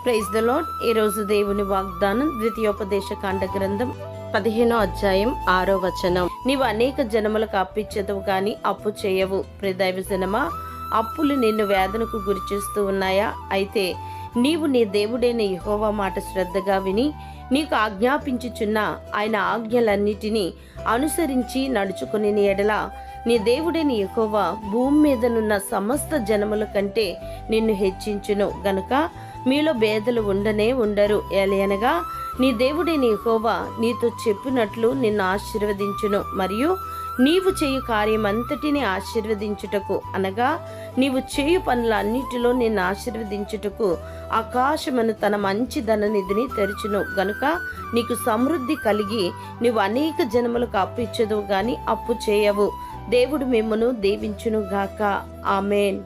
Praise the lord. ఈరోజు దేవుని వాగ్దానం ద్వితీయోపదేశ కాండ గ్రంథం 15వ అధ్యాయం 6వ వచనం. నీవు అనేక జనములకు అప్పిచ్చేదవు గాని అప్పు చేయవు. ప్రియదైవ జనమా, అప్పులు నిన్ను వేదనకు గురి చేస్తూ ఉన్నాయా? అయితే నీవు నీ దేవుడైన యెహోవా మాట శ్రద్ధగా విని నీకు ఆజ్ఞాపించుచున్న ఆయన ఆజ్ఞలన్నిటినీ అనుసరించి నడుచుకుని ఎడల నీ దేవుడైన యెహోవా భూమి మీదనున్న సమస్త జనముల కంటే నిన్ను హెచ్చించును గనుక మీలో భేదలు ఉండరు. ఏలయనగా నీ దేవుడైన యెహోవా నీతో చెప్పినట్లు నిన్ను ఆశీర్వదించును, మరియు నీవు చేయు కార్యమంతటిని ఆశీర్వదించుటకు, అనగా నీవు చేయు పనులన్నిటిలో నిన్ను ఆశీర్వదించుటకు ఆకాశమును తన మంచి ధననిధిని తెరుచును గనుక నీకు సమృద్ధి కలిగి నీవు అనేక జనములకు అప్పిచ్చదువు గాని అప్పు చేయవు. దేవుడు మిమ్మును దీవించును గాక. ఆమేన్.